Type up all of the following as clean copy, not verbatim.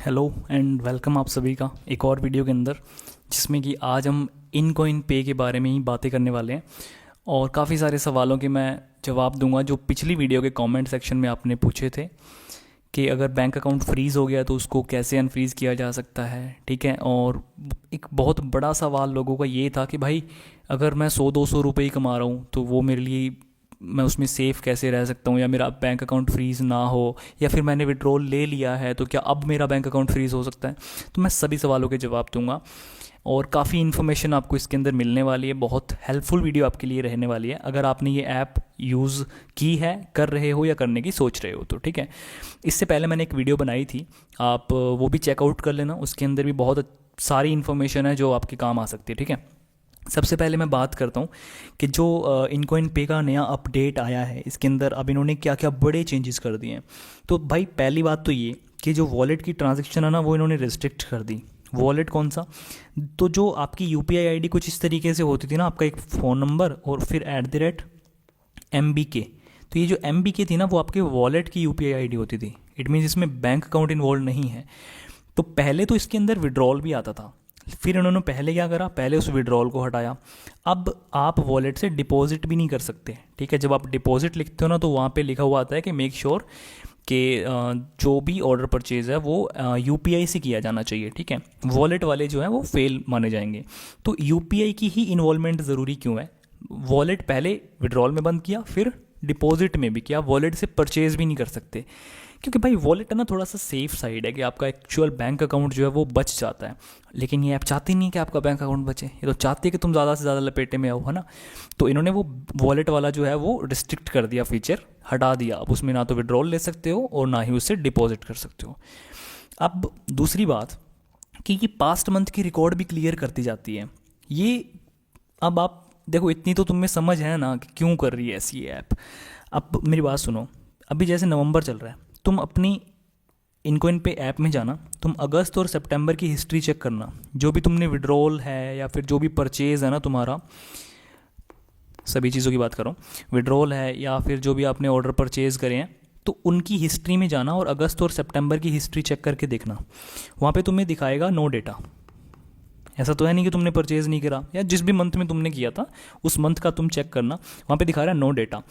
Hello and welcome आप सभी का एक और वीडियो के अंदर, जिसमें कि आज हम इनकॉइन पे के बारे में ही बातें करने वाले हैं। और काफ़ी सारे सवालों के मैं जवाब दूंगा जो पिछली वीडियो के कमेंट सेक्शन में आपने पूछे थे कि अगर बैंक अकाउंट फ्रीज़ हो गया तो उसको कैसे अनफ्रीज़ किया जा सकता है। ठीक है। और एक बहुत बड़ा सवाल लोगों का ये था कि भाई, अगर मैं 100-200 रुपये ही कमा रहा हूँ तो वो मेरे लिए, मैं उसमें सेफ़ कैसे रह सकता हूँ, या मेरा बैंक अकाउंट फ्रीज़ ना हो, या फिर मैंने विड्रॉल ले लिया है तो क्या अब मेरा बैंक अकाउंट फ्रीज़ हो सकता है। तो मैं सभी सवालों के जवाब दूंगा और काफ़ी इन्फॉर्मेशन आपको इसके अंदर मिलने वाली है। बहुत हेल्पफुल वीडियो आपके लिए रहने वाली है अगर आपने ये ऐप यूज़ की है, कर रहे हो या करने की सोच रहे हो तो। ठीक है। इससे पहले मैंने एक वीडियो बनाई थी, आप वो भी चेकआउट कर लेना। उसके अंदर भी बहुत सारी इन्फॉर्मेशन है जो आपके काम आ सकती है। ठीक है। सबसे पहले मैं बात करता हूँ कि जो इनकॉइन पे का नया अपडेट आया है, इसके अंदर अब इन्होंने क्या क्या बड़े चेंजेस कर दिए हैं। तो भाई पहली बात तो ये कि जो वॉलेट की ट्रांजैक्शन है ना, वो इन्होंने रिस्ट्रिक्ट कर दी। वॉलेट कौन सा? तो जो आपकी यूपीआई आईडी कुछ इस तरीके से होती थी ना, आपका एक फ़ोन नंबर और फिर @MBK। तो ये जो MBK थी ना, वो आपके वॉलेट की यूपीआई आईडी होती थी। इट मीन्स इसमें बैंक अकाउंट इन्वॉल्व नहीं है। तो पहले तो इसके अंदर विड्रॉल भी आता था, फिर इन्होंने पहले क्या करा, पहले उस विड्रॉल को हटाया। अब आप वॉलेट से डिपॉजिट भी नहीं कर सकते। ठीक है। जब आप डिपॉजिट लिखते हो ना, तो वहाँ पे लिखा हुआ आता है कि मेक श्योर कि जो भी ऑर्डर परचेज है वो यूपीआई से किया जाना चाहिए। ठीक है। वॉलेट वाले जो है वो फेल माने जाएंगे। तो यूपीआई की ही इन्वॉल्वमेंट ज़रूरी क्यों है? वॉलेट पहले विड्रॉल में बंद किया, फिर डिपॉजिट में भी किया, वॉलेट से परचेज भी नहीं कर सकते। क्योंकि भाई वॉलेट है ना, थोड़ा सा सेफ साइड है कि आपका एक्चुअल बैंक अकाउंट जो है वो बच जाता है। लेकिन ये ऐप चाहती नहीं है कि आपका बैंक अकाउंट बचे, ये तो चाहती है कि तुम ज़्यादा से ज़्यादा लपेटे में आओ, है ना। तो इन्होंने वो वॉलेट वाला जो है वो रिस्ट्रिक्ट कर दिया, फीचर हटा दिया। अब उसमें ना तो विड्रॉल ले सकते हो और ना ही उससे डिपॉजिट कर सकते हो। अब दूसरी बात कि पास्ट मंथ की रिकॉर्ड भी क्लियर करती जाती है ये। अब आप देखो, इतनी तो तुम्हें समझ है ना कि क्यों कर रही है ऐसी ये ऐप। अब मेरी बात सुनो, अभी जैसे नवंबर चल रहा है, तुम अपनी इनकॉइन पे ऐप में जाना, तुम अगस्त और सितंबर की हिस्ट्री चेक करना। जो भी तुमने विड्रॉल है या फिर जो भी परचेज़ है ना तुम्हारा, सभी चीज़ों की बात करो, विड्रॉल है या फिर जो भी आपने ऑर्डर परचेज़ करे हैं, तो उनकी हिस्ट्री में जाना और अगस्त और सितंबर की हिस्ट्री चेक करके देखना। वहाँ पे तुम्हें दिखाएगा नो डेटा। ऐसा तो है नहीं कि तुमने परचेज़ नहीं करा, या जिस भी मंथ में तुमने किया था उस मंथ का तुम चेक करना, वहाँ पे दिखा रहा है नो डेटा।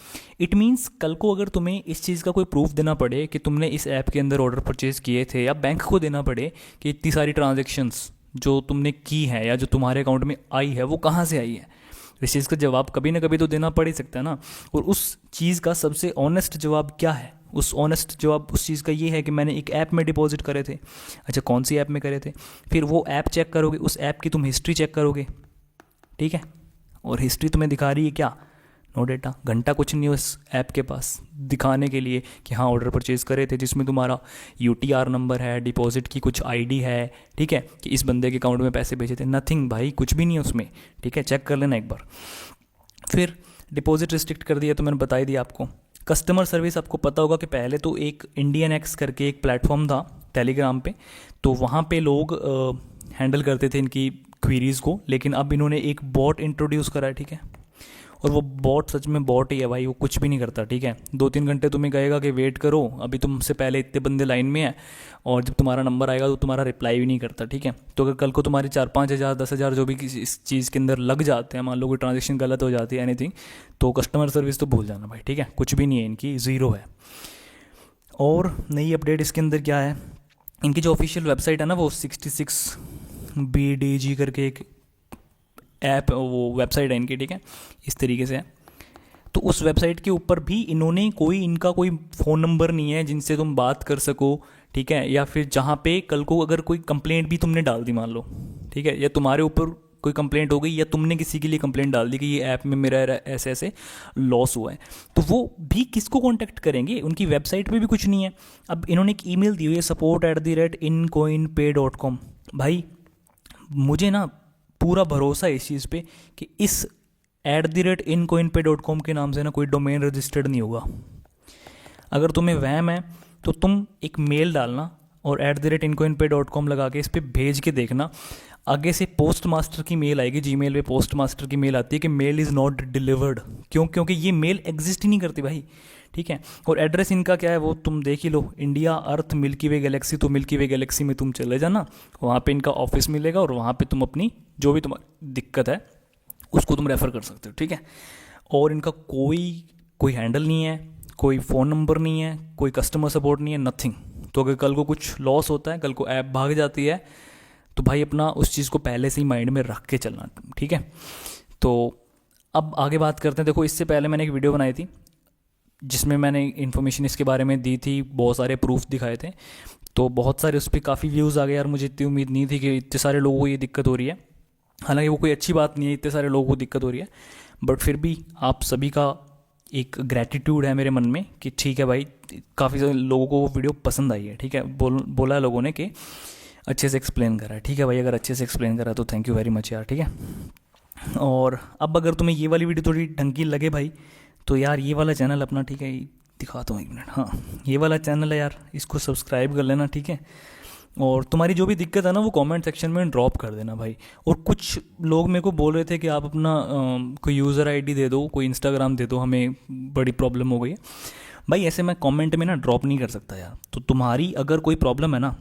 इट मीन्स कल को अगर तुम्हें इस चीज़ का कोई प्रूफ देना पड़े कि तुमने इस ऐप के अंदर ऑर्डर परचेज़ किए थे, या बैंक को देना पड़े कि इतनी सारी ट्रांजेक्शन्स जो तुमने की है या जो तुम्हारे अकाउंट में आई है वो कहाँ से आई है, इस चीज़ का जवाब कभी ना कभी तो देना पड़ ही सकता है ना। और उस चीज़ का सबसे ऑनेस्ट जवाब क्या है? उस ऑनेस्ट जवाब उस चीज़ का ये है कि मैंने एक ऐप में डिपॉजिट करे थे। अच्छा, कौन सी ऐप में करे थे? फिर वो ऐप चेक करोगे, उस ऐप की तुम हिस्ट्री चेक करोगे। ठीक है। और हिस्ट्री तुम्हें दिखा रही है क्या? No data. घंटा कुछ नहीं है उस ऐप के पास दिखाने के लिए कि हाँ ऑर्डर परचेज़ करे थे, जिसमें तुम्हारा UTR नंबर है, डिपॉजिट की कुछ आईडी है। ठीक है, कि इस बंदे के अकाउंट में पैसे भेजे थे। नथिंग भाई, कुछ भी नहीं है उसमें। ठीक है, चेक कर लेना एक बार। फिर डिपॉजिट रिस्ट्रिक्ट कर दिया तो मैंने बता ही दिया आपको। कस्टमर सर्विस, आपको पता होगा कि पहले तो एक इंडियन एक्स करके एक प्लेटफॉर्म था टेलीग्राम पे, तो वहाँ पे लोग हैंडल करते थे इनकी क्वीरीज़ को, लेकिन अब इन्होंने एक बॉट इंट्रोड्यूस करा है। ठीक है। और वो बॉट सच में बॉट ही है भाई, वो कुछ भी नहीं करता। ठीक है। 2-3 घंटे तुम्हें कहेगा कि वेट करो, अभी तुमसे पहले इतने बंदे लाइन में हैं, और जब तुम्हारा नंबर आएगा तो तुम्हारा रिप्लाई भी नहीं करता। ठीक है। तो अगर कल को तुम्हारे 4-5 हज़ार 10 हज़ार जो भी किसी इस चीज़ के अंदर लग जाते हैं, मान लो कोई ट्रांजेक्शन गलत हो जाती है, एनीथिंग, तो कस्टमर सर्विस तो भूल जाना भाई। ठीक है, कुछ भी नहीं है इनकी, ज़ीरो है। और नई अपडेट इसके अंदर क्या है, इनकी जो ऑफिशियल वेबसाइट है ना, वो 66BDG करके एक ऐप, वो वेबसाइट है इनकी। ठीक है, इस तरीके से है। तो उस वेबसाइट के ऊपर भी इन्होंने इनका कोई फ़ोन नंबर नहीं है जिनसे तुम बात कर सको। ठीक है। या फिर जहाँ पे कल को अगर कोई कंप्लेंट भी तुमने डाल दी, मान लो, ठीक है, या तुम्हारे ऊपर कोई कंप्लेंट हो गई, या तुमने किसी के लिए कंप्लेंट डाल दी कि ये ऐप में मेरा ऐसे ऐसे लॉस हुआ है, तो वो भी किसको कांटेक्ट करेंगे? उनकी वेबसाइट पे भी कुछ नहीं है। अब इन्होंने एक ईमेल दी हुई है, support@incoinpay.com। भाई मुझे ना पूरा भरोसा है इस चीज़ पे कि इस @incoinpay.com के नाम से ना कोई डोमेन रजिस्टर्ड नहीं होगा। अगर तुम्हें वहम है तो तुम एक मेल डालना और @incoinpay.com लगा के इस पर भेज के देखना, आगे से पोस्ट मास्टर की मेल आएगी। जीमेल पे पोस्ट मास्टर की मेल आती है कि मेल इज़ नॉट डिलीवर्ड। क्यों? क्योंकि ये मेल एग्जिस्ट ही नहीं करती भाई। ठीक है। और एड्रेस इनका क्या है वो तुम देख ही लो, इंडिया, अर्थ, मिल्की वे गैलेक्सी। तो मिल्की वे गैलेक्सी में तुम चले जाना, वहाँ पे इनका ऑफिस मिलेगा और वहाँ पे तुम अपनी जो भी तुम्हारी दिक्कत है उसको तुम रेफ़र कर सकते हो, ठीक है। और इनका कोई कोई हैंडल नहीं है, कोई फ़ोन नंबर नहीं है, कोई कस्टमर सपोर्ट नहीं है, नथिंग। तो अगर कल को कुछ लॉस होता है, कल को ऐप भाग जाती है, तो भाई अपना उस चीज़ को पहले से ही माइंड में रख के चलना, ठीक है। तो अब आगे बात करते हैं। देखो इससे पहले मैंने एक वीडियो बनाई थी जिसमें मैंने इन्फॉर्मेशन इसके बारे में दी थी, बहुत सारे प्रूफ दिखाए थे, तो बहुत सारे उस पर काफ़ी व्यूज़ आ गए यार। मुझे इतनी उम्मीद नहीं थी कि इतने सारे लोगों को ये दिक्कत हो रही है। हालांकि वो कोई अच्छी बात नहीं है, इतने सारे लोगों को दिक्कत हो रही है, बट फिर भी आप सभी का एक ग्रैटिट्यूड है मेरे मन में कि ठीक है भाई, काफ़ी सारे लोगों को वो वीडियो पसंद आई है, ठीक है। बोला है लोगों ने कि अच्छे से एक्सप्लेन करा है, ठीक है भाई। अगर अच्छे से एक्सप्लेन करा तो थैंक यू वेरी मच यार, ठीक है। और अब अगर तुम्हें ये वाली वीडियो थोड़ी ढंग की लगे भाई, तो यार ये वाला चैनल अपना, ठीक है, दिखाता हूँ एक मिनट, हाँ ये वाला चैनल है यार, इसको सब्सक्राइब कर लेना, ठीक है। और तुम्हारी जो भी दिक्कत है ना वो कमेंट सेक्शन में ड्रॉप कर देना भाई। और कुछ लोग मेरे को बोल रहे थे कि आप अपना कोई यूज़र आईडी दे दो, कोई इंस्टाग्राम दे दो, हमें बड़ी प्रॉब्लम हो गई है। भाई ऐसे मैं कमेंट में ना ड्रॉप नहीं कर सकता यार। तो तुम्हारी अगर कोई प्रॉब्लम है ना,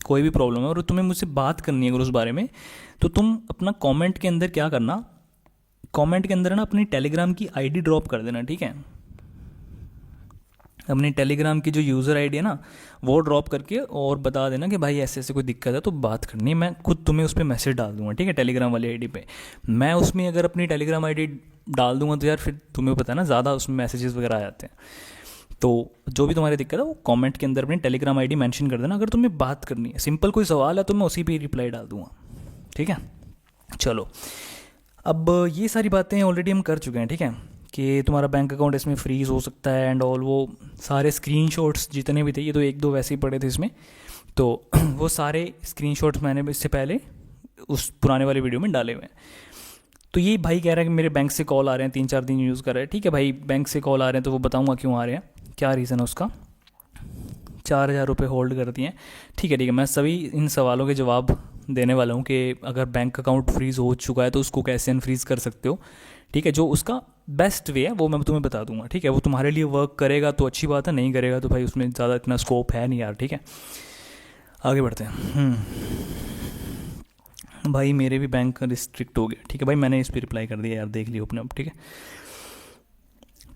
कोई भी प्रॉब्लम है और तुम्हें मुझसे बात करनी है अगर उस बारे में, तो तुम अपना कमेंट के अंदर क्या करना, कमेंट के अंदर ना अपनी टेलीग्राम की आईडी ड्रॉप कर देना, ठीक है। अपनी टेलीग्राम की जो यूज़र आईडी है ना वो ड्रॉप करके और बता देना कि भाई ऐसे ऐसे कोई दिक्कत है तो बात करनी है। मैं खुद तुम्हें उस पर मैसेज डाल दूंगा, ठीक है, टेलीग्राम वाली आईडी पे। मैं उसमें अगर अपनी टेलीग्राम आईडी डाल दूंगा तो यार फिर तुम्हें पता है ना ज़्यादा उसमें मैसेजेस वगैरह आ जाते हैं। तो जो भी तुम्हारी दिक्कत है वो कमेंट के अंदर अपनी टेलीग्राम आईडी मेंशन कर देना। अगर तुम्हें बात करनी है, सिंपल कोई सवाल है, तो मैं उसी पे रिप्लाई डाल दूंगा, ठीक है। चलो अब ये सारी बातें ऑलरेडी हम कर चुके हैं, ठीक है, कि तुम्हारा बैंक अकाउंट इसमें फ्रीज़ हो सकता है एंड ऑल। वो सारे स्क्रीनशॉट्स जितने भी थे, ये तो एक दो वैसे ही पड़े थे इसमें, तो वो सारे स्क्रीनशॉट्स मैंने इससे पहले उस पुराने वाले वीडियो में डाले हुए हैं। तो ये भाई कह रहा है कि मेरे बैंक से कॉल आ रहे हैं, 3-4 दिन यूज़ कर रहे हैं, ठीक है भाई, बैंक से कॉल आ रहे हैं तो वो बताऊँगा क्यों आ रहे हैं, क्या रीज़न है उसका। 4,000 रुपये होल्ड कर दिए हैं, ठीक है, ठीक है। मैं सभी इन सवालों के जवाब देने वाला हूँ कि अगर बैंक अकाउंट फ्रीज़ हो चुका है तो उसको कैसे अनफ्रीज़ कर सकते हो, ठीक है। जो उसका बेस्ट वे है वो मैं तुम्हें बता दूंगा, ठीक है। वो तुम्हारे लिए वर्क करेगा तो अच्छी बात है, नहीं करेगा तो भाई उसमें ज़्यादा इतना स्कोप है नहीं यार, ठीक है। आगे बढ़ते हैं। भाई मेरे भी बैंक रिस्ट्रिक्ट हो गया, ठीक है भाई, मैंने इस पर रिप्लाई कर दिया यार, देख लियो अपने अब, ठीक है।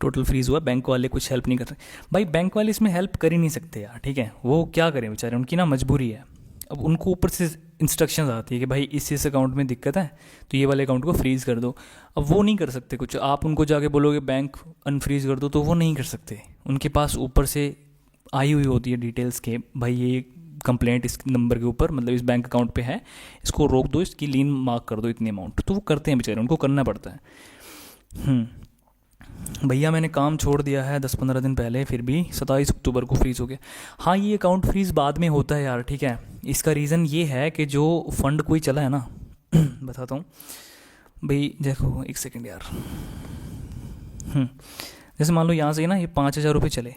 टोटल फ्रीज़ हुआ, बैंक वाले कुछ हेल्प नहीं कर सकते भाई, बैंक वाले इसमें हेल्प कर ही नहीं सकते यार, ठीक है। वो क्या करें बेचारे, उनकी ना मजबूरी है। अब उनको ऊपर से इंस्ट्रक्शंस आती है कि भाई इस अकाउंट में दिक्कत है तो ये वाले अकाउंट को फ्रीज़ कर दो। अब वो नहीं कर सकते कुछ, आप उनको जाके बोलोगे बैंक अनफ्रीज़ कर दो तो वो नहीं कर सकते। उनके पास ऊपर से आई हुई होती है डिटेल्स के, भाई ये कंप्लेंट इस नंबर के ऊपर, मतलब इस बैंक अकाउंट पे है, इसको रोक दो, इसकी लीन मार्क कर दो इतनी अमाउंट। तो वो करते हैं बेचारे, उनको करना पड़ता है। भैया मैंने काम छोड़ दिया है 10-15 दिन पहले, फिर भी 27 अक्टूबर को फ्रीज़ हो गया। हाँ ये अकाउंट फ्रीज़ बाद में होता है यार, ठीक है। इसका रीज़न ये है कि जो फंड कोई चला है ना बताता हूँ भाई, देखो एक सेकंड यार। जैसे मान लो यहाँ से ना ये 5,000 रुपये चले,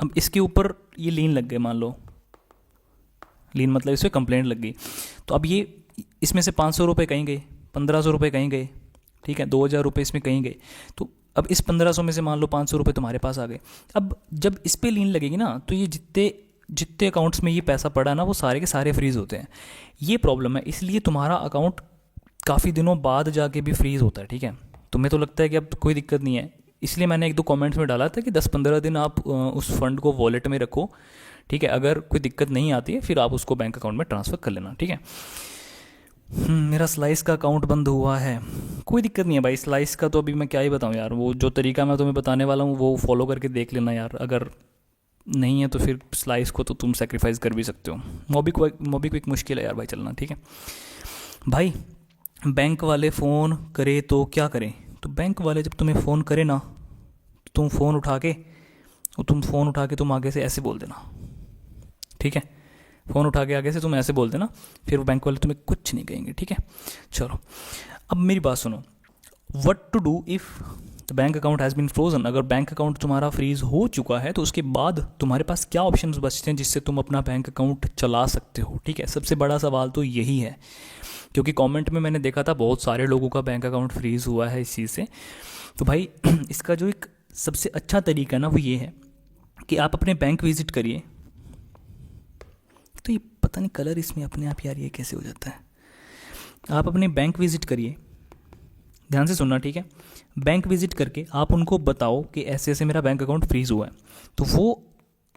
अब इसके ऊपर ये लीन लग गए, मान लो लीन मतलब इस पर कंप्लेंट लग गई, तो अब ये इसमें से 500 रुपये कहीं गए, 1,500 रुपये कहीं गए, ठीक है, 2,000 रुपये इसमें कहीं गए। तो अब इस 1,500 में से मान लो 500 रुपये तुम्हारे पास आ गए। अब जब इस पे लीन लगेगी ना तो ये जितने जितने अकाउंट्स में ये पैसा पड़ा ना वो सारे के सारे फ्रीज़ होते हैं। ये प्रॉब्लम है, इसलिए तुम्हारा अकाउंट काफ़ी दिनों बाद जाके भी फ्रीज़ होता है, ठीक है। तुम्हें तो लगता है कि अब कोई दिक्कत नहीं है, इसलिए मैंने 1-2 कमेंट्स में डाला था कि 10-15 दिन आप उस फंड को वॉलेट में रखो, ठीक है। अगर कोई दिक्कत नहीं आती है फिर आप उसको बैंक अकाउंट में ट्रांसफ़र कर लेना, ठीक है। मेरा स्लाइस का अकाउंट बंद हुआ है, कोई दिक्कत नहीं है भाई। स्लाइस का तो अभी मैं क्या ही बताऊँ यार, वो जो तरीका मैं तुम्हें बताने वाला हूँ वो फॉलो करके देख लेना यार। अगर नहीं है तो फिर स्लाइस को तो तुम सेक्रीफाइस कर भी सकते हो। मोबीक्विक मुश्किल है यार भाई चलना, ठीक है भाई। बैंक वाले फ़ोन करे तो क्या करें, तो बैंक वाले जब तुम्हें फ़ोन करे ना तो तुम फ़ोन उठा के तुम आगे से ऐसे बोल देना, ठीक है। फ़ोन उठा के आगे से तुम ऐसे बोल देना, फिर वो बैंक वाले तुम्हें कुछ नहीं कहेंगे, ठीक है। चलो अब मेरी बात सुनो, what to do if the bank account has been frozen. अगर बैंक अकाउंट तुम्हारा फ्रीज़ हो चुका है तो उसके बाद तुम्हारे पास क्या ऑप्शंस बचते हैं जिससे तुम अपना बैंक अकाउंट चला सकते हो, ठीक है। सबसे बड़ा सवाल तो यही है, क्योंकि कमेंट में मैंने देखा था बहुत सारे लोगों का बैंक अकाउंट फ्रीज़ हुआ है इस चीज़ से। तो भाई इसका जो एक सबसे अच्छा तरीका ना वो ये है कि आप अपने बैंक विजिट करिए। तो ये पता नहीं कलर इसमें अपने आप यार ये कैसे हो जाता है। आप अपने बैंक विजिट करिए, ध्यान से सुनना, ठीक है। बैंक विजिट करके आप उनको बताओ कि ऐसे ऐसे मेरा बैंक अकाउंट फ्रीज हुआ है। तो वो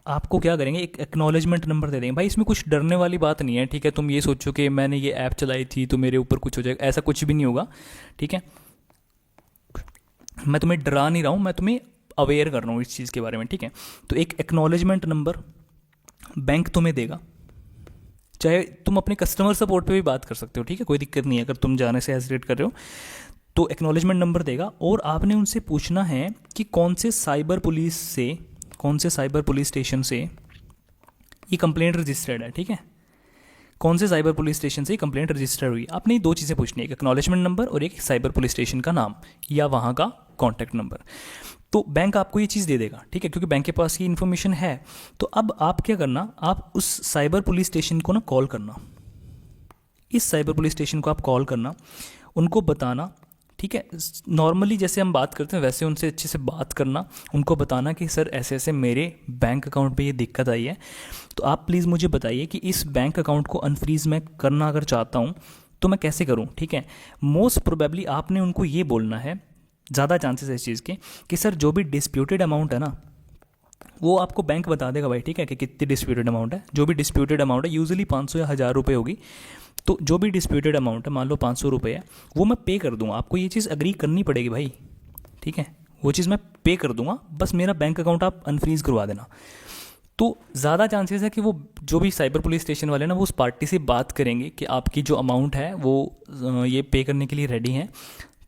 आपको क्या करेंगे, एक एक्नॉलेजमेंट नंबर दे देंगे। भाई इसमें कुछ डरने वाली बात नहीं है, ठीक है। तुम ये सोचो कि मैंने ये ऐप चलाई थी तो मेरे ऊपर कुछ हो जाएगा, ऐसा कुछ भी नहीं होगा, ठीक है। मैं तुम्हें डरा नहीं रहा हूँ, मैं तुम्हें अवेयर कर रहा हूँ इस चीज़ के बारे में, ठीक है। तो एक एक्नॉलेजमेंट नंबर बैंक तुम्हें देगा, चाहे तुम अपने कस्टमर सपोर्ट पे भी बात कर सकते हो, ठीक है, कोई दिक्कत नहीं है। अगर तुम जाने से हेजिटेट कर रहे हो तो एक्नॉलेजमेंट नंबर देगा, और आपने उनसे पूछना है कि कौन से साइबर पुलिस स्टेशन से ये कंप्लेंट रजिस्टर्ड है, ठीक है। कौन से साइबर पुलिस स्टेशन से कंप्लेंट रजिस्टर हुई, आपने ये दो चीज़ें पूछनी है, एक एक्नॉलेजमेंट नंबर और एक साइबर पुलिस स्टेशन का नाम या वहाँ का कॉन्टैक्ट नंबर। तो बैंक आपको ये चीज़ दे देगा, ठीक है, क्योंकि बैंक के पास ये इन्फॉर्मेशन है। तो अब आप क्या करना, आप उस साइबर पुलिस स्टेशन को ना कॉल करना, इस साइबर पुलिस स्टेशन को आप कॉल करना, उनको बताना, ठीक है। नॉर्मली जैसे हम बात करते हैं वैसे उनसे अच्छे से बात करना, उनको बताना कि सर ऐसे ऐसे मेरे बैंक अकाउंट पे ये दिक्कत आई है, तो आप प्लीज़ मुझे बताइए कि इस बैंक अकाउंट को अनफ्रीज़ मैं करना अगर चाहता हूँ तो मैं कैसे करूँ, ठीक है। मोस्ट प्रोबेबली आपने उनको ये बोलना है, ज़्यादा चांसेस है इस चीज़ के, कि सर जो भी डिस्प्यूटेड अमाउंट है ना वो आपको बैंक बता देगा भाई, ठीक है, कि कितनी डिस्प्यूटेड अमाउंट है। जो भी डिस्प्यूटेड अमाउंट है यूजुअली 500 या 1000 रुपये होगी, तो जो भी डिस्प्यूटेड अमाउंट है, मान लो 500 रुपये है, वो मैं पे कर दूंगा। आपको ये चीज़ अग्री करनी पड़ेगी भाई, ठीक है, वो चीज़ मैं पे कर दूंगा, बस मेरा बैंक अकाउंट आप अनफ्रीज़ करवा देना। तो ज़्यादा चांसेस है कि वो जो भी साइबर पुलिस स्टेशन वाले ना वो उस पार्टी से बात करेंगे कि आपकी जो अमाउंट है वो ये पे करने के लिए रेडी हैं,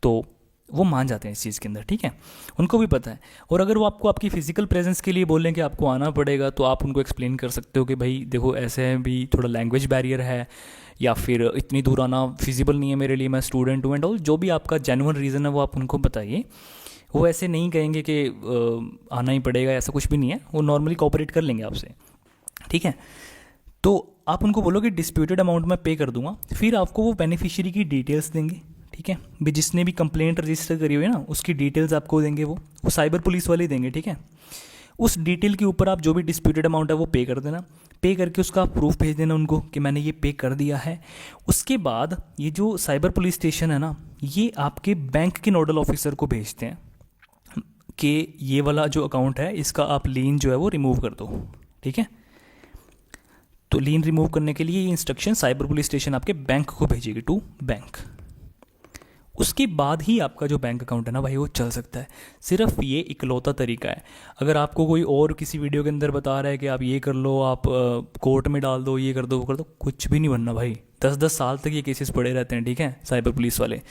तो वो मान जाते हैं इस चीज़ के अंदर, ठीक है, उनको भी पता है। और अगर वो आपको आपकी फ़िज़िकल प्रेजेंस के लिए बोलें कि आपको आना पड़ेगा, तो आप उनको एक्सप्लेन कर सकते हो कि भाई देखो ऐसे है, भी थोड़ा लैंग्वेज बैरियर है, या फिर इतनी दूर आना फिजिबल नहीं है मेरे लिए, मैं स्टूडेंट हूँ एंड ऑल, जो भी आपका जेन्युइन रीज़न है वो आप उनको बताइए। वो ऐसे नहीं कहेंगे कि आना ही पड़ेगा, ऐसा कुछ भी नहीं है, वो नॉर्मली कोऑपरेट कर लेंगे आपसे, ठीक है। तो आप उनको बोलो कि डिस्प्यूटेड अमाउंट मैं पे कर दूंगा, फिर आपको वो बेनिफिशियरी की डिटेल्स देंगे, ठीक है, भी जिसने भी कंप्लेंट रजिस्टर करी हुई है ना उसकी डिटेल्स आपको देंगे, वो साइबर पुलिस वाले देंगे, ठीक है। उस डिटेल के ऊपर आप जो भी डिस्प्यूटेड अमाउंट है वो पे कर देना, पे करके उसका प्रूफ भेज देना उनको कि मैंने ये पे कर दिया है। उसके बाद ये जो साइबर पुलिस स्टेशन है ना, ये आपके बैंक के नोडल ऑफिसर को भेजते हैं कि ये वाला जो अकाउंट है इसका आप लीन जो है वो रिमूव कर दो, ठीक है। तो लीन रिमूव करने के लिए ये इंस्ट्रक्शन साइबर पुलिस स्टेशन आपके बैंक को भेजेगी, टू बैंक। उसके बाद ही आपका जो बैंक अकाउंट है ना भाई वो चल सकता है। सिर्फ ये इकलौता तरीका है। अगर आपको कोई और किसी वीडियो के अंदर बता रहा है कि आप ये कर लो, आप कोर्ट में डाल दो, ये कर दो, वो कर दो, कुछ भी नहीं बनना भाई। 10-10 साल तक ये केसेस पड़े रहते हैं, ठीक है, साइबर पुलिस वाले।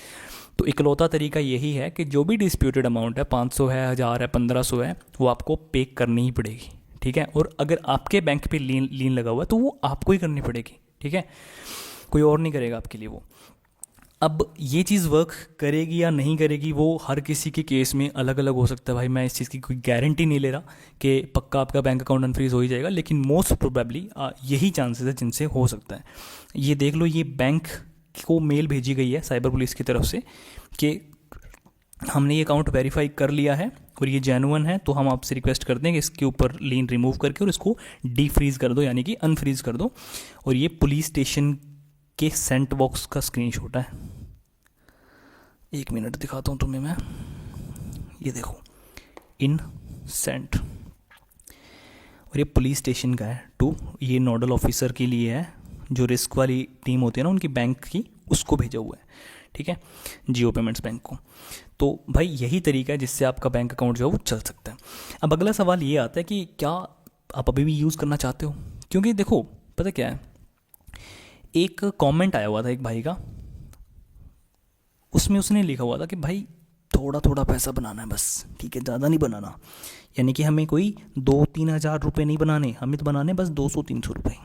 तो इकलौता तरीका यही है कि जो भी डिस्प्यूटेड अमाउंट है, 500 है, 1000 है, 1500 है, वो आपको पे करनी ही पड़ेगी, ठीक है। और अगर आपके बैंक पे लीन लगा हुआ है तो वो आपको ही करनी पड़ेगी, ठीक है, कोई और नहीं करेगा आपके लिए वो। अब ये चीज़ वर्क करेगी या नहीं करेगी वो हर किसी के केस में अलग अलग हो सकता है भाई। मैं इस चीज़ की कोई गारंटी नहीं ले रहा कि पक्का आपका बैंक अकाउंट अनफ्रीज हो ही जाएगा, लेकिन मोस्ट प्रोबेबली यही चांसेस है जिनसे हो सकता है। ये देख लो, ये बैंक को मेल भेजी गई है साइबर पुलिस की तरफ से कि हमने ये अकाउंट वेरीफाई कर लिया है और ये जेन्युइन है, तो हम आपसे रिक्वेस्ट करते हैं कि इसके ऊपर लीन रिमूव करके और इसको डीफ्रीज कर दो, यानी कि अनफ्रीज कर दो। और ये पुलिस स्टेशन के सेंट बॉक्स का स्क्रीनशॉट है। 1 मिनट दिखाता हूँ तुम्हें मैं, ये देखो, इन सेंट, और ये पुलिस स्टेशन का है, टू, ये नोडल ऑफिसर के लिए है, जो रिस्क वाली टीम होती है ना उनकी बैंक की, उसको भेजा हुआ है, ठीक है, जियो पेमेंट्स बैंक को। तो भाई यही तरीका है जिससे आपका बैंक अकाउंट जो है वो चल सकता है। अब अगला सवाल ये आता है कि क्या आप अभी भी यूज़ करना चाहते हो? क्योंकि देखो पता क्या है, एक कमेंट आया हुआ था एक भाई का, उसमें उसने लिखा हुआ था कि भाई थोड़ा थोड़ा पैसा बनाना है बस, ठीक है, ज़्यादा नहीं बनाना, यानी कि हमें कोई 2-3 हज़ार रुपये नहीं बनाने, हमें तो बनाने बस 200-300 रुपये।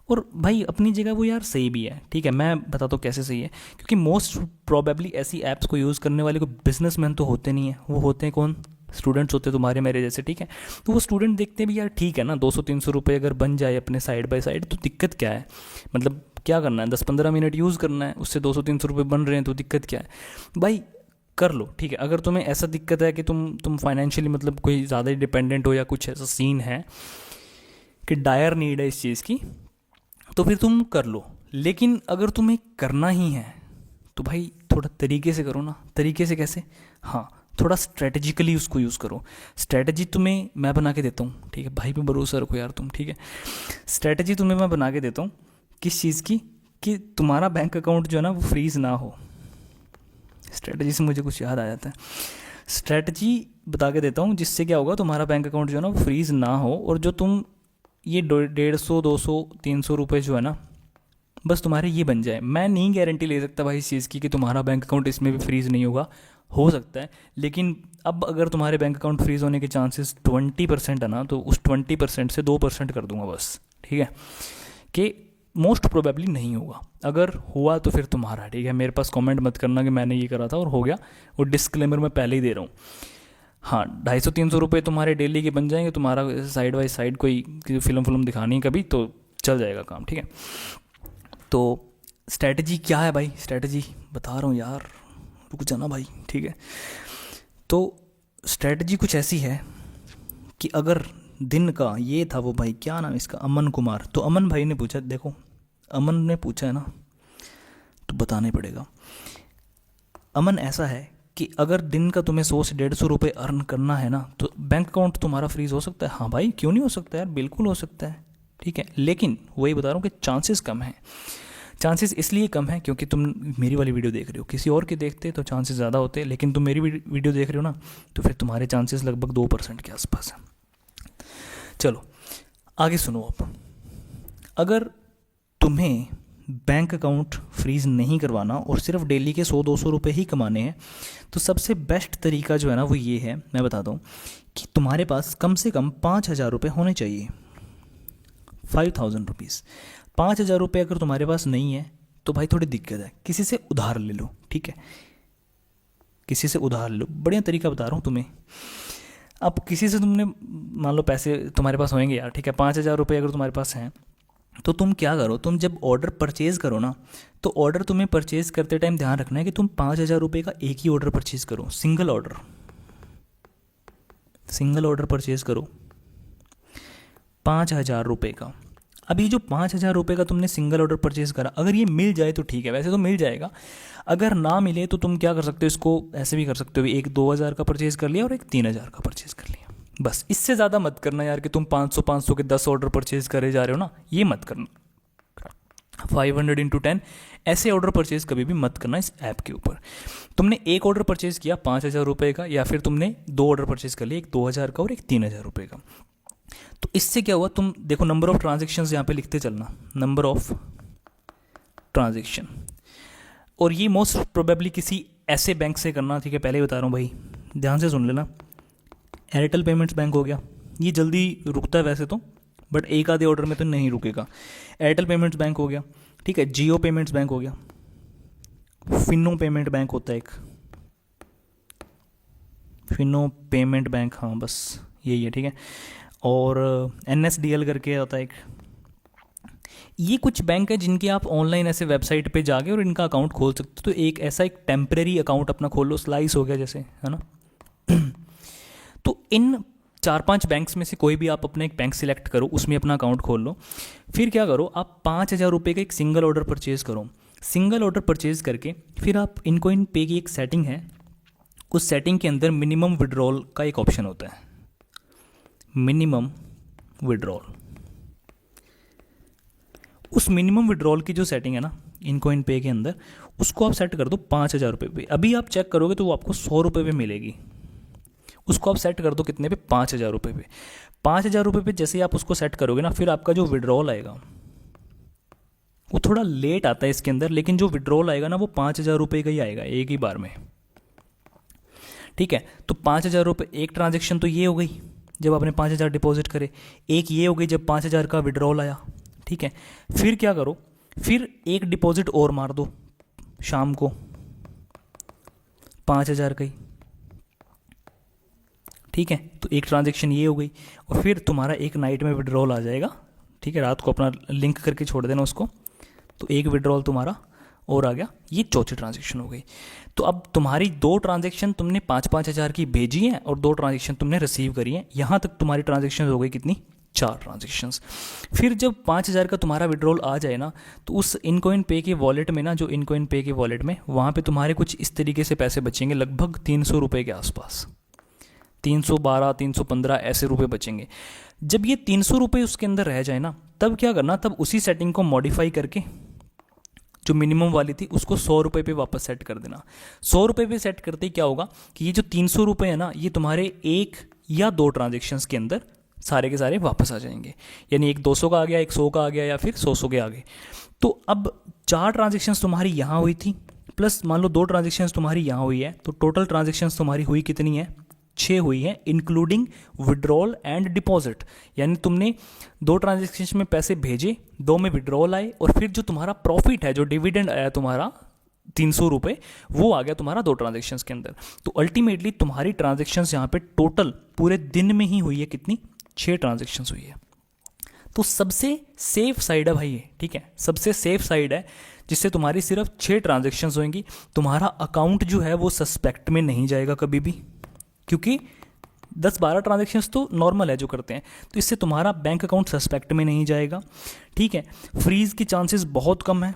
और भाई अपनी जगह वो यार सही भी है, ठीक है, मैं बताता हूँ कैसे सही है। क्योंकि मोस्ट प्रोबेबली ऐसी ऐप्स को यूज़ करने वाले कोई बिजनेसमैन तो होते नहीं है, वो होते हैं कौन, स्टूडेंट्स होते हैं तुम्हारे मेरे जैसे, ठीक है। तो वो स्टूडेंट देखते भी यार ठीक है ना, 200-300 रुपये अगर बन जाए अपने साइड बाय साइड तो दिक्कत क्या है, मतलब क्या करना है, 10-15 मिनट यूज़ करना है, उससे 200-300 रुपये बन रहे हैं तो दिक्कत क्या है भाई। कर लो, ठीक है। अगर तुम्हें ऐसा दिक्कत है कि तुम फाइनेंशियली मतलब कोई ज़्यादा डिपेंडेंट हो या कुछ ऐसा सीन है कि डायर नीड है इस चीज़ की, तो फिर तुम कर लो। लेकिन अगर तुम्हें करना ही है तो भाई थोड़ा तरीके से करो ना। तरीके से कैसे? हाँ, थोड़ा स्ट्रेटजिकली उसको यूज़ करो। स्ट्रेटजी तुम्हें मैं बना के देता हूँ, ठीक है। भाई पे भरोसा रखो यार तुम, ठीक है। स्ट्रेटजी तुम्हें मैं बना के देता हूँ किस चीज़ की, कि तुम्हारा बैंक अकाउंट जो है ना वो फ्रीज ना हो। स्ट्रेटजी से मुझे कुछ याद आ जाता है। स्ट्रेटजी बता के देता हूँ जिससे क्या होगा, तुम्हारा बैंक अकाउंट जो है ना वो फ्रीज ना हो, और जो तुम ये 150, 200, 300 रुपये जो है ना बस तुम्हारे ये बन जाए। मैं नहीं गारंटी ले सकता भाई इस चीज़ की कि तुम्हारा बैंक अकाउंट इसमें भी फ्रीज़ नहीं होगा, हो सकता है। लेकिन अब अगर तुम्हारे बैंक अकाउंट फ्रीज़ होने के चांसेस 20% है ना, तो उस 20% से 2% कर दूंगा बस, ठीक है। कि मोस्ट प्रोबेबली नहीं होगा, अगर हुआ तो फिर तुम्हारा, ठीक है। मेरे पास कमेंट मत करना कि मैंने ये करा था और हो गया, वो डिस्क्लेमर मैं पहले ही दे रहा हूँ। हाँ, 250-300 रुपये तुम्हारे डेली के बन जाएंगे, तुम्हारा साइड बाई साइड कोई फिल्म दिखानी है कभी तो चल जाएगा काम, ठीक है। तो स्ट्रैटेजी क्या है भाई? स्ट्रैटेजी बता रहा हूँ यार, रुक जाना भाई, ठीक है। तो स्ट्रैटेजी कुछ ऐसी है कि अगर दिन का ये था, वो भाई क्या नाम इसका, अमन कुमार, तो अमन भाई ने पूछा, देखो अमन ने पूछा है ना तो बताना ही पड़ेगा। अमन ऐसा है कि अगर दिन का तुम्हें 100 से 150 रुपये अर्न करना है ना, तो बैंक अकाउंट तुम्हारा फ्रीज हो सकता है। हाँ भाई, क्यों नहीं हो सकता यार, बिल्कुल हो सकता है, ठीक है। लेकिन वही बता रहा हूँ कि चांसेस कम हैं। चांसेस इसलिए कम है क्योंकि तुम मेरी वाली वीडियो देख रहे हो, किसी और की देखते तो चांसेस ज़्यादा होते, लेकिन तुम मेरी वीडियो देख रहे हो ना, तो फिर तुम्हारे चांसेस लगभग 2% के आसपास हैं। चलो आगे सुनो। अब अगर तुम्हें बैंक अकाउंट फ्रीज नहीं करवाना और सिर्फ डेली के 100-200 रुपये ही कमाने हैं, तो सबसे बेस्ट तरीका जो है ना वो ये है, मैं बताता हूँ, कि तुम्हारे पास कम से कम 5,000 रुपये होने चाहिए। 5,000 रुपीज़। 5,000 रुपये अगर तुम्हारे पास नहीं है तो भाई थोड़ी दिक्कत है, किसी से उधार ले लो, ठीक है। किसी से उधार ले लो, बढ़िया तरीका बता रहा हूँ तुम्हें। अब किसी से तुमने मान लो पैसे तुम्हारे पास होंगे यार, ठीक है, 5,000 रुपये अगर तुम्हारे पास हैं, तो तुम क्या करो, तुम जब ऑर्डर परचेज़ करो ना, तो ऑर्डर तुम्हें परचेज़ करते टाइम ध्यान रखना है कि तुम 5,000 रुपये का एक ही ऑर्डर परचेज़ करो, सिंगल ऑर्डर परचेज़ करो 5,000 रुपये का। अब ये जो 5,000 रुपये का तुमने सिंगल ऑर्डर परचेज़ करा, अगर ये मिल जाए तो ठीक है, वैसे तो मिल जाएगा। अगर ना मिले तो तुम क्या कर सकते हो, इसको ऐसे भी कर सकते हो, एक 2,000 का परचेज़ कर लिया और एक 3,000 का परचेज़ कर लिया, बस। इससे ज़्यादा मत करना यार कि तुम 500 के 10 ऑर्डर परचेज़ करे जा रहे हो ना, ये मत करना। 500 × 10 ऐसे ऑर्डर परचेज़ कभी भी मत करना इस ऐप के ऊपर। तुमने एक ऑर्डर परचेज़ किया 5,000 रुपये का, या फिर तुमने 2 ऑर्डर परचेज़ कर लिए, एक 2,000 का और एक 3,000 रुपये का, तो इससे क्या हुआ, तुम देखो नंबर ऑफ़ ट्रांजेक्शन्स यहाँ पे लिखते चलना, नंबर ऑफ़ ट्रांजेक्शन। और ये मोस्ट प्रोबेबली किसी ऐसे बैंक से करना, ठीक है, पहले ही बता रहा हूँ भाई, ध्यान से सुन लेना। एयरटेल पेमेंट्स बैंक हो गया, ये जल्दी रुकता है वैसे तो, बट एक आधे ऑर्डर में तो नहीं रुकेगा। एयरटेल पेमेंट्स बैंक हो गया, ठीक है। जियो पेमेंट्स बैंक हो गया, फिनो पेमेंट बैंक होता है एक, फिनो पेमेंट बैंक, हाँ बस यही है, ठीक है। और NSDL करके होता है एक। ये कुछ बैंक है जिनके आप ऑनलाइन ऐसे वेबसाइट पे जाके और इनका अकाउंट खोल सकते हो। तो एक ऐसा एक टेम्परेरी अकाउंट अपना खोल लो, स्लाइस हो गया जैसे, है ना। तो इन 4-5 बैंक्स में से कोई भी आप अपना एक बैंक सिलेक्ट करो, उसमें अपना अकाउंट खोल लो। फिर क्या करो, आप 5,000 रुपये का एक सिंगल ऑर्डर परचेज़ करो। सिंगल ऑर्डर परचेज़ करके फिर आप इनकोइन पे की एक सेटिंग है, उस सेटिंग के अंदर मिनिमम विड्रॉल का एक ऑप्शन होता है, मिनिमम विड्रॉल। उस मिनिमम विड्रॉल की जो सेटिंग है ना इनकोइन पे के अंदर, उसको आप सेट कर दो 5,000 रुपये पे। अभी आप चेक करोगे तो वो आपको 100 रुपये पे मिलेगी। उसको आप सेट कर दो कितने पे, 5,000 रुपये पे। 5,000 रुपये पे जैसे ही आप उसको सेट करोगे ना, फिर आपका जो विड्रॉल आएगा वो थोड़ा लेट आता है इसके अंदर, लेकिन जो विड्रॉल आएगा ना वो 5,000 रुपये का ही आएगा एक ही बार में, ठीक है। तो 5,000 रुपये एक ट्रांजेक्शन तो ये हो गई जब आपने 5,000 डिपॉजिट करे, एक ये हो गई जब 5,000 का विड्रॉल आया, ठीक है। फिर क्या करो, फिर एक डिपॉजिट और मार दो शाम को 5,000 का ही, ठीक है। तो एक ट्रांजेक्शन ये हो गई, और फिर तुम्हारा एक नाइट में विड्रॉल आ जाएगा, ठीक है। रात को अपना लिंक करके छोड़ देना उसको, तो एक विड्रॉल तुम्हारा और आ गया, ये चौथी ट्रांजेक्शन हो गई। तो अब तुम्हारी 2 ट्रांजेक्शन तुमने 5-5 हज़ार की भेजी हैं और 2 ट्रांजेक्शन तुमने रिसीव करी हैं, यहाँ तक तुम्हारी ट्रांजेक्शन हो गई कितनी, 4 ट्रांजेक्शंस। फिर जब 5,000 का तुम्हारा विड्रॉल आ जाए ना, तो उस इनकॉइन पे के वॉलेट में ना, जो इनकॉइन पे के वॉलेट में, वहाँ पे तुम्हारे कुछ इस तरीके से पैसे बचेंगे, लगभग 300 रुपये के आसपास, 312 315 ऐसे रुपये बचेंगे। जब ये 300 रुपये उसके अंदर रह जाए ना, तब क्या करना, तब उसी सेटिंग को मॉडिफाई करके जो मिनिमम वाली थी उसको 100 रुपये पे वापस सेट कर देना। 100 रुपये पे सेट करते ही क्या होगा कि ये जो 300 रुपये है ना, ये तुम्हारे 1 या 2 ट्रांजेक्शन्स के अंदर सारे के सारे वापस आ जाएंगे। यानी एक 200 का आ गया, एक 100 का आ गया, या फिर 100 के आ गए। तो अब 4 ट्रांजेक्शन्स तुम्हारी यहाँ हुई थी, प्लस मान लो 2 ट्रांजेक्शन्स तुम्हारी यहाँ हुई है, तो टोटल ट्रांजेक्शन्स तुम्हारी हुई कितनी है, 6 हुई है, इंक्लूडिंग विड्रॉल एंड डिपॉजिट। यानी तुमने 2 ट्रांजेक्शन्स में पैसे भेजे, 2 में विड्रॉल आए, और फिर जो तुम्हारा प्रॉफिट है, जो डिविडेंड आया तुम्हारा 300 रुपये, वो आ गया तुम्हारा 2 ट्रांजेक्शन्स के अंदर। तो अल्टीमेटली तुम्हारी ट्रांजेक्शन्स यहाँ पे टोटल पूरे दिन में ही हुई है कितनी, 6 ट्रांजेक्शन्स हुई है। तो सबसे सेफ साइड है भाई ये, ठीक है, सबसे सेफ साइड है, जिससे तुम्हारी सिर्फ 6 ट्रांजेक्शन्स होंगी। तुम्हारा अकाउंट जो है वो सस्पेक्ट में नहीं जाएगा कभी भी, क्योंकि 10-12 ट्रांजेक्शन्स तो नॉर्मल है जो करते हैं, तो इससे तुम्हारा बैंक अकाउंट सस्पेक्ट में नहीं जाएगा, ठीक है। फ्रीज़ की चांसेस बहुत कम है,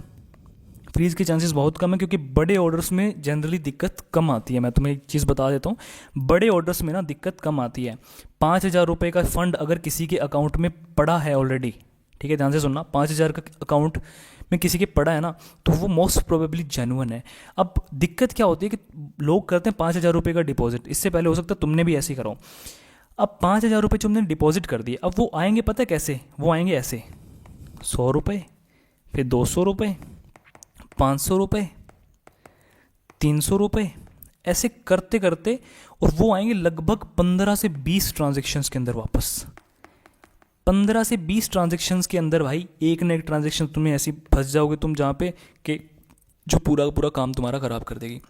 फ्रीज़ के चांसेस बहुत कम है, क्योंकि बड़े ऑर्डर्स में जनरली दिक्कत कम आती है। मैं तुम्हें एक चीज़ बता देता हूँ, बड़े ऑर्डर्स में ना दिक्कत कम आती है। 5,000 रुपये का फंड अगर किसी के अकाउंट में पड़ा है ऑलरेडी, ठीक है, ध्यान से सुनना, 5,000 का अकाउंट में किसी के पड़ा है ना, तो वो मोस्ट प्रोबेबली जेन्युइन है। अब दिक्कत क्या होती है कि लोग करते हैं 5,000 रुपये का डिपॉजिट, इससे पहले हो सकता है तुमने भी ऐसे ही करो। अब 5,000 रुपये तुमने डिपॉजिट कर दिए, अब वो आएंगे पता है कैसे, वो आएंगे ऐसे, 100 रुपये, फिर 200 रुपये, 500 रुपये, 300 रुपये, ऐसे करते करते, और वो आएंगे लगभग 15 से 20 ट्रांजेक्शन्स के अंदर वापस। 15 से 20 ट्रांजेक्शन्स के अंदर भाई एक न एक ट्रांजेक्शन तुम्हें ऐसी फंस जाओगे तुम, जहाँ पे कि जो पूरा पूरा काम तुम्हारा ख़राब कर देगी।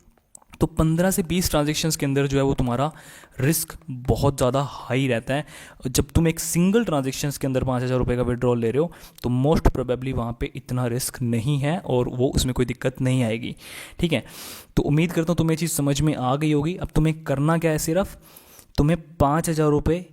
तो 15 से 20 ट्रांजेक्शन्स के अंदर जो है वो तुम्हारा रिस्क बहुत ज़्यादा हाई रहता है। जब तुम एक सिंगल ट्रांजेक्शन्स के अंदर 5,000 रुपये का विड्रॉल ले रहे हो, तो मोस्ट प्रोबेबली वहाँ पे इतना रिस्क नहीं है और वो उसमें कोई दिक्कत नहीं आएगी, ठीक है। तो उम्मीद करता हूँ तुम्हें ये चीज़ समझ में आ गई होगी। अब तुम्हें करना क्या है, सिर्फ तुम्हें 5,000 रुपये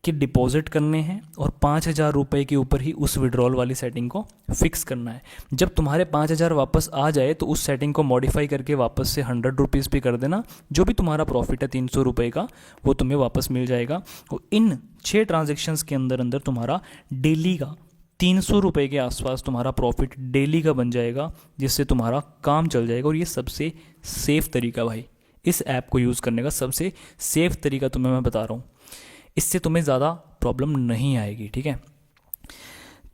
के डिपॉजिट करने हैं और 5,000 रुपये के ऊपर ही उस विड्रॉल वाली सेटिंग को फिक्स करना है। जब तुम्हारे 5,000 वापस आ जाए तो उस सेटिंग को मॉडिफाई करके वापस से 100 रुपीज़ पे कर देना। जो भी तुम्हारा प्रॉफिट है 300 रुपये का, वो तुम्हें वापस मिल जाएगा। और इन 6 ट्रांजेक्शन्स के अंदर अंदर तुम्हारा डेली का 300 रुपये के आसपास तुम्हारा प्रॉफिट डेली का बन जाएगा, जिससे तुम्हारा काम चल जाएगा। और ये सबसे सेफ़ तरीका भाई, इस ऐप को यूज़ करने का सबसे सेफ़ तरीका तुम्हें मैं बता रहा हूँ, इससे तुम्हें ज़्यादा प्रॉब्लम नहीं आएगी, ठीक है।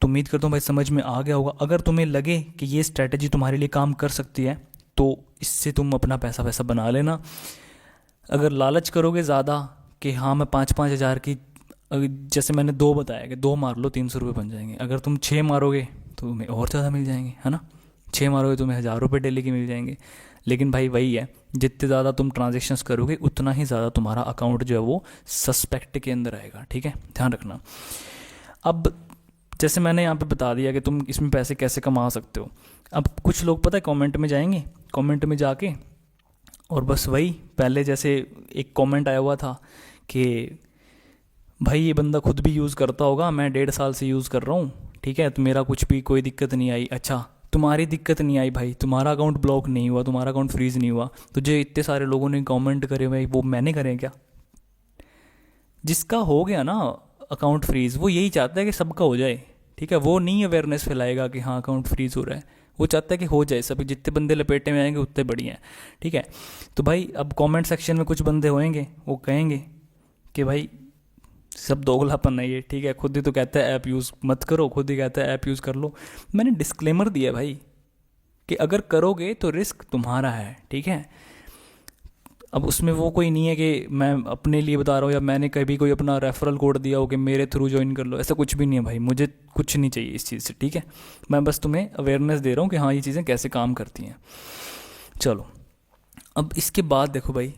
तो उम्मीद करता हूँ भाई समझ में आ गया होगा। अगर तुम्हें लगे कि ये स्ट्रैटेजी तुम्हारे लिए काम कर सकती है, तो इससे तुम अपना पैसा वैसा बना लेना। अगर लालच करोगे ज़्यादा कि हाँ मैं 5-5 हज़ार की, जैसे मैंने 2 बताया कि 2 मार लो 300 रुपये बन जाएंगे, अगर तुम 6 मारोगे तो तुम्हें और ज़्यादा मिल जाएंगे, है ना। 6 मारोगे तुम्हें 1,000 रुपये डेली के मिल जाएंगे। लेकिन भाई वही है, जितने ज़्यादा तुम ट्रांजेक्शन्स करोगे उतना ही ज़्यादा तुम्हारा अकाउंट जो है वो सस्पेक्ट के अंदर आएगा, ठीक है, ध्यान रखना। अब जैसे मैंने यहाँ पे बता दिया कि तुम इसमें पैसे कैसे कमा सकते हो। अब कुछ लोग पता है कमेंट में जाएंगे, कमेंट में जाके और बस वही पहले जैसे एक कमेंट आया हुआ था कि भाई ये बंदा खुद भी यूज़ करता होगा, मैं 1.5 साल से यूज़ कर रहा हूँ, ठीक है, तो मेरा कुछ भी कोई दिक्कत नहीं आई। अच्छा, तुम्हारी दिक्कत नहीं आई भाई, तुम्हारा अकाउंट ब्लॉक नहीं हुआ, तुम्हारा अकाउंट फ्रीज नहीं हुआ, तो जो इतने सारे लोगों ने कमेंट करे भाई वो मैंने करे क्या? जिसका हो गया ना अकाउंट फ्रीज, वो यही चाहता है कि सबका हो जाए, ठीक है। वो नहीं अवेयरनेस फैलाएगा कि हाँ अकाउंट फ्रीज हो रहा है, वो चाहता है कि हो जाए, सभी जितने बंदे लपेटे में आएंगे उतने बढ़िया हैं, ठीक है। तो भाई अब कमेंट सेक्शन में कुछ बंदे होंगे, वो कहेंगे कि भाई सब दोगलापन है ये, ठीक है, खुद ही तो कहता है ऐप यूज़ मत करो, खुद ही कहता है ऐप यूज़ कर लो। मैंने डिस्क्लेमर दिया भाई कि अगर करोगे तो रिस्क तुम्हारा है, ठीक है। अब उसमें वो कोई नहीं है कि मैं अपने लिए बता रहा हूँ या मैंने कभी कोई अपना रेफरल कोड दिया हो कि मेरे थ्रू ज्वाइन कर लो, ऐसा कुछ भी नहीं है भाई, मुझे कुछ नहीं चाहिए इस चीज़ से, ठीक है। मैं बस तुम्हें अवेयरनेस दे रहा हूँ कि हाँ ये चीज़ें कैसे काम करती हैं। चलो अब इसके बाद देखो भाई,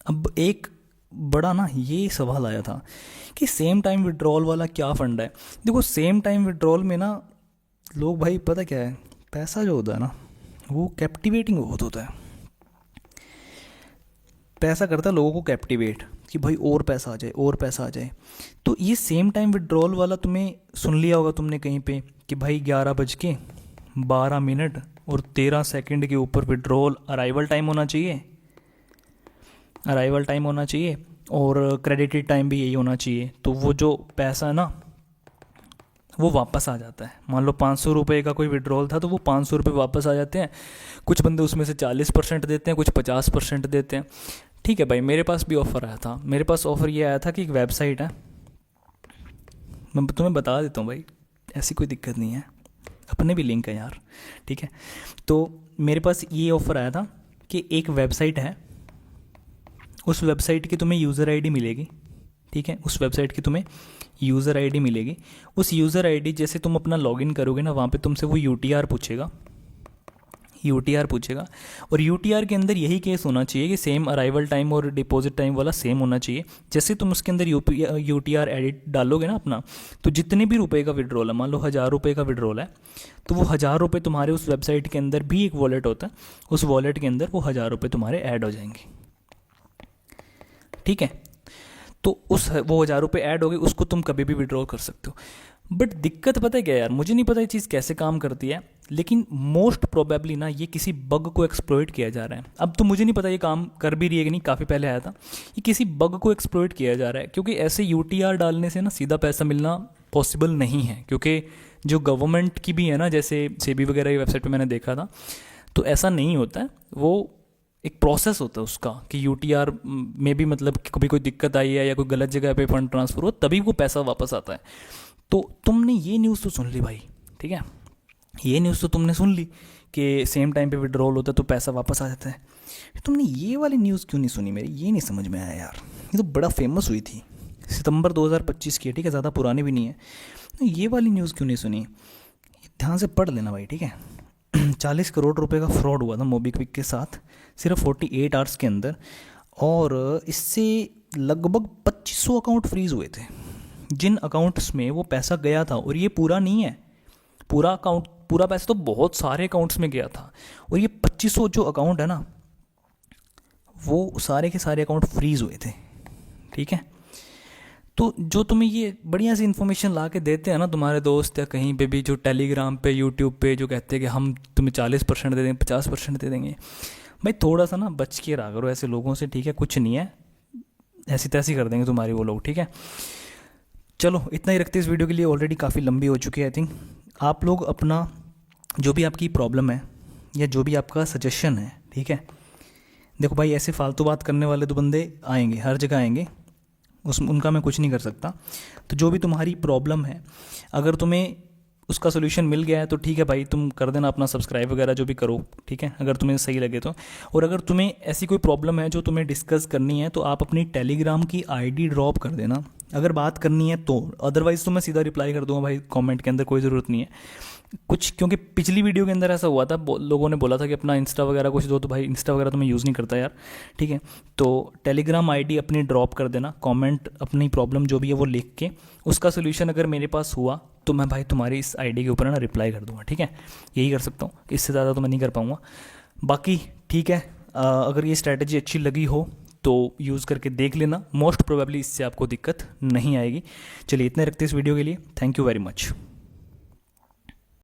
अब एक बड़ा ना ये सवाल आया था कि सेम टाइम विड्रॉल वाला क्या फ़ंड है। देखो सेम टाइम विड्रॉल में ना लोग भाई पता क्या है, पैसा जो होता है ना वो कैप्टिवेटिंग बहुत होता है। पैसा करता है लोगों को कैप्टिवेट कि भाई और पैसा आ जाए और पैसा आ जाए। तो ये सेम टाइम विड्रॉल वाला तुम्हें सुन लिया होगा तुमने कहीं पे कि भाई 11:12 और 13 सेकंड के ऊपर विड्रॉल अराइवल टाइम होना चाहिए, अराइवल टाइम होना चाहिए और क्रेडिटेड टाइम भी यही होना चाहिए। तो वो जो पैसा है ना वो वापस आ जाता है। मान लो 500 रुपये का कोई विड्रॉल था तो वो 500 रुपये वापस आ जाते हैं। कुछ बंदे उसमें से 40% देते हैं, कुछ 50% देते हैं। ठीक है भाई, मेरे पास भी ऑफ़र आया था। मेरे पास ऑफ़र ये आया था कि एक वेबसाइट है, मैं तुम्हें बता देता हूँ भाई, ऐसी कोई दिक्कत नहीं है, अपने भी लिंक है यार। ठीक है, तो मेरे पास ये ऑफ़र आया था कि एक वेबसाइट है, उस वेबसाइट की तुम्हें यूज़र आईडी मिलेगी। ठीक है, उस वेबसाइट की तुम्हें यूज़र आईडी मिलेगी। उस यूज़र आईडी जैसे तुम अपना लॉगिन करोगे ना, वहाँ पे तुमसे वो यूटीआर पूछेगा, यूटीआर पूछेगा। और यूटीआर के अंदर यही केस होना चाहिए कि सेम अराइवल टाइम और डिपॉजिट टाइम वाला सेम होना चाहिए। जैसे तुम उसके अंदर यूटीआर एडिट डालोगे ना अपना, तो जितने भी रुपए का विड्रॉल है, मान लो 1000 रुपये का विड्रॉल है, तो वो 1000 रुपये तुम्हारे उस वेबसाइट के अंदर भी एक वॉलेट होता है, उस वॉलेट के अंदर वो 1000 रुपये तुम्हारे ऐड हो जाएंगे। ठीक है, तो वो 1000 रुपये ऐड हो गए, उसको तुम कभी भी विड्रॉ कर सकते हो। बट दिक्कत पता है क्या यार, मुझे नहीं पता ये चीज़ कैसे काम करती है, लेकिन मोस्ट प्रोबेबली ना ये किसी बग को एक्सप्लॉइट किया जा रहा है। अब तो मुझे नहीं पता ये काम कर भी रही है कि नहीं, काफ़ी पहले आया था। ये किसी बग को एक्सप्लॉइट किया जा रहा है, क्योंकि ऐसे यूटीआर डालने से ना सीधा पैसा मिलना पॉसिबल नहीं है। क्योंकि जो गवर्नमेंट की भी है ना, जैसे सेबी वगैरह की वेबसाइट पर मैंने देखा था, तो ऐसा नहीं होता है। वो एक प्रोसेस होता है उसका कि यूटीआर में भी मतलब कभी कोई दिक्कत आई है या कोई गलत जगह पे फंड ट्रांसफ़र हो, तभी वो पैसा वापस आता है। तो तुमने ये न्यूज़ तो सुन ली भाई, ठीक है, ये न्यूज़ तो तुमने सुन ली कि सेम टाइम पे विड्रॉल होता है तो पैसा वापस आ जाता है। तुमने ये वाली न्यूज़ क्यों नहीं सुनी मेरी, ये नहीं समझ में आया यार। ये तो बड़ा फेमस हुई थी, सितंबर 2025 की है, ठीक है, ज़्यादा पुरानी भी नहीं है। तो ये वाली न्यूज़ क्यों नहीं सुनी, ध्यान से पढ़ लेना भाई, ठीक है। 40 करोड़ रुपए का फ्रॉड हुआ था मोबीक्विक के साथ सिर्फ 48 आवर्स के अंदर, और इससे लगभग 2500 अकाउंट फ्रीज हुए थे, जिन अकाउंट्स में वो पैसा गया था। और ये पूरा नहीं है, पूरा अकाउंट, पूरा पैसा तो बहुत सारे अकाउंट्स में गया था, और ये 2500 जो अकाउंट है ना, वो सारे के सारे अकाउंट फ्रीज हुए थे। ठीक है, तो जो तुम्हें ये बढ़िया सी इन्फॉर्मेशन ला के देते हैं ना तुम्हारे दोस्त या कहीं पे भी, जो टेलीग्राम पे, यूट्यूब पे जो कहते हैं कि हम तुम्हें 40% दे देंगे, 50% दे देंगे, भाई थोड़ा सा ना बच के रहा करो ऐसे लोगों से। ठीक है, कुछ नहीं है, ऐसी तैसी कर देंगे तुम्हारी वो लोग। ठीक है, चलो इतना ही रखते इस वीडियो के लिए, ऑलरेडी काफ़ी लंबी हो चुकी है आई थिंक। आप लोग अपना जो भी आपकी प्रॉब्लम है या जो भी आपका सजेशन है, ठीक है, देखो भाई ऐसे फालतू बात करने वाले तो बंदे आएंगे, हर जगह आएंगे, उनका मैं कुछ नहीं कर सकता। तो जो भी तुम्हारी प्रॉब्लम है, अगर तुम्हें उसका सोल्यूशन मिल गया है तो ठीक है भाई, तुम कर देना अपना सब्सक्राइब वगैरह जो भी करो, ठीक है, अगर तुम्हें सही लगे तो। और अगर तुम्हें ऐसी कोई प्रॉब्लम है जो तुम्हें डिस्कस करनी है, तो आप अपनी टेलीग्राम की आईडी ड्रॉप कर देना अगर बात करनी है तो। अदरवाइज़ तो मैं सीधा रिप्लाई कर दूंगा भाई कमेंट के अंदर, कोई ज़रूरत नहीं है कुछ। क्योंकि पिछली वीडियो के अंदर ऐसा हुआ था, लोगों ने बोला था कि अपना इंस्टा वगैरह कुछ दो, तो भाई इंस्टा वगैरह तो मैं यूज़ नहीं करता यार। ठीक है, तो टेलीग्राम आईडी अपनी ड्रॉप कर देना, कमेंट अपनी प्रॉब्लम जो भी है वो लिख के, उसका सोल्यूशन अगर मेरे पास हुआ तो मैं भाई तुम्हारी इस आईडी के ऊपर ना रिप्लाई कर दूंगा। ठीक है, यही कर सकता हूँ, इससे ज़्यादा तो मैं नहीं कर पाऊँगा। बाकी ठीक है, अगर ये स्ट्रैटेजी अच्छी लगी हो तो यूज़ करके देख लेना, मोस्ट प्रोबेबली इससे आपको दिक्कत नहीं आएगी। चलिए इतने रखते इस वीडियो के लिए, थैंक यू वेरी मच।